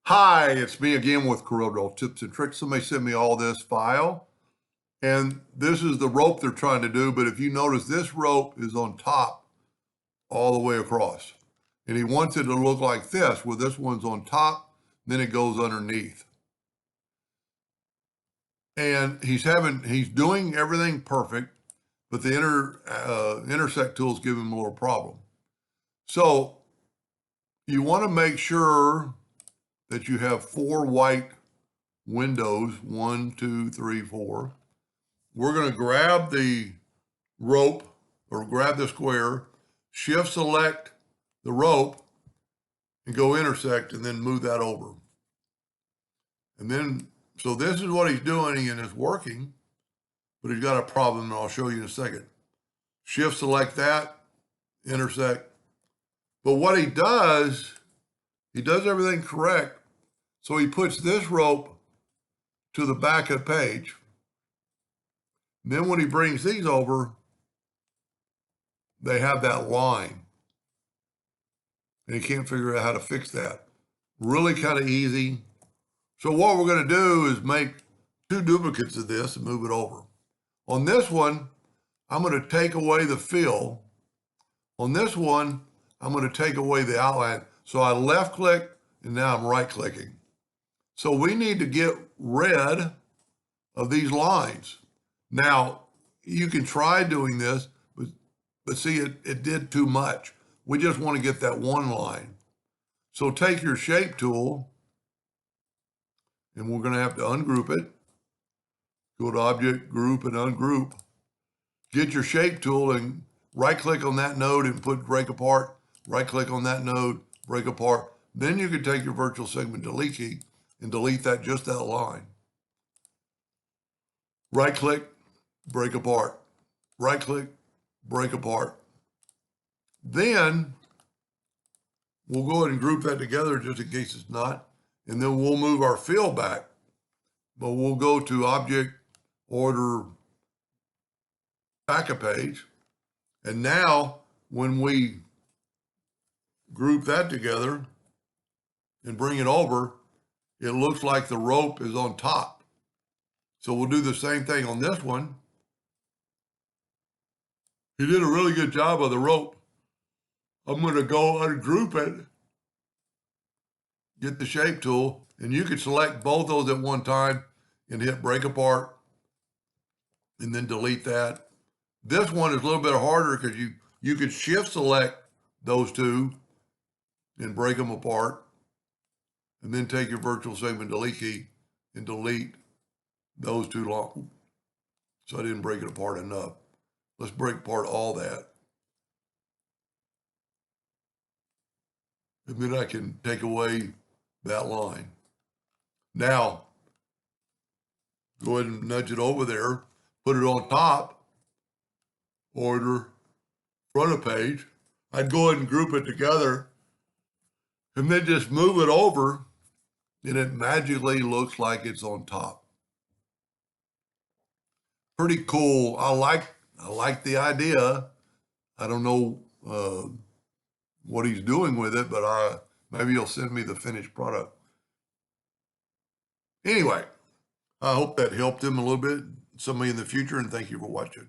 Hi, it's me again with Corel Tips and Tricks. Somebody sent me all this file, and this is the rope they're trying to do, but if you notice, this rope is on top all the way across. And he wants it to look like this, where this one's on top, then it goes underneath. And he's doing everything perfect, but the intersect tools give him a little problem. So you want to make sure that you have 4 white windows, 1, 2, 3, 4. We're going to grab the rope or grab the square, shift select the rope and go intersect and then move that over. And then, so this is what he's doing and it's working, but he's got a problem and I'll show you in a second. Shift select that, intersect. But what he does everything correct. So he puts this rope to the back of the page. And then when he brings these over, they have that line. And he can't figure out how to fix that. Really kind of easy. So what we're going to do is make 2 duplicates of this and move it over. On this one, I'm going to take away the fill. On this one, I'm going to take away the outline. So I left click and now I'm right clicking. So we need to get rid of these lines. Now, you can try doing this, but see, it did too much. We just want to get that one line. So take your shape tool, and we're going to have to ungroup it. Go to Object, Group, and Ungroup. Get your shape tool and right-click on that node and put Break Apart. Right-click on that node, Break Apart. Then you can take your Virtual Segment Delete key and delete just that line. Right-click, Break Apart. Right-click, Break Apart. Then we'll go ahead and group that together just in case it's not. And then we'll move our fill back. But we'll go to Object, Order, Back a Page. And now when we group that together and bring it over, it looks like the rope is on top. So we'll do the same thing on this one. He did a really good job of the rope. I'm going to go ungroup it, get the shape tool, and you can select both those at one time and hit Break Apart and then delete that. This one is a little bit harder because you could shift select those two and break them apart and then take your Virtual Segment Delete key and delete those 2 long. So I didn't break it apart enough. Let's break apart all that. And then I can take away that line. Now, go ahead and nudge it over there, put it on top, order, front of page. I'd go ahead and group it together and then just move it over and it magically looks like it's on top. Pretty cool. I like the idea. I don't know what he's doing with it, but maybe he'll send me the finished product. Anyway, I hope that helped him a little bit, somebody in the future, and thank you for watching.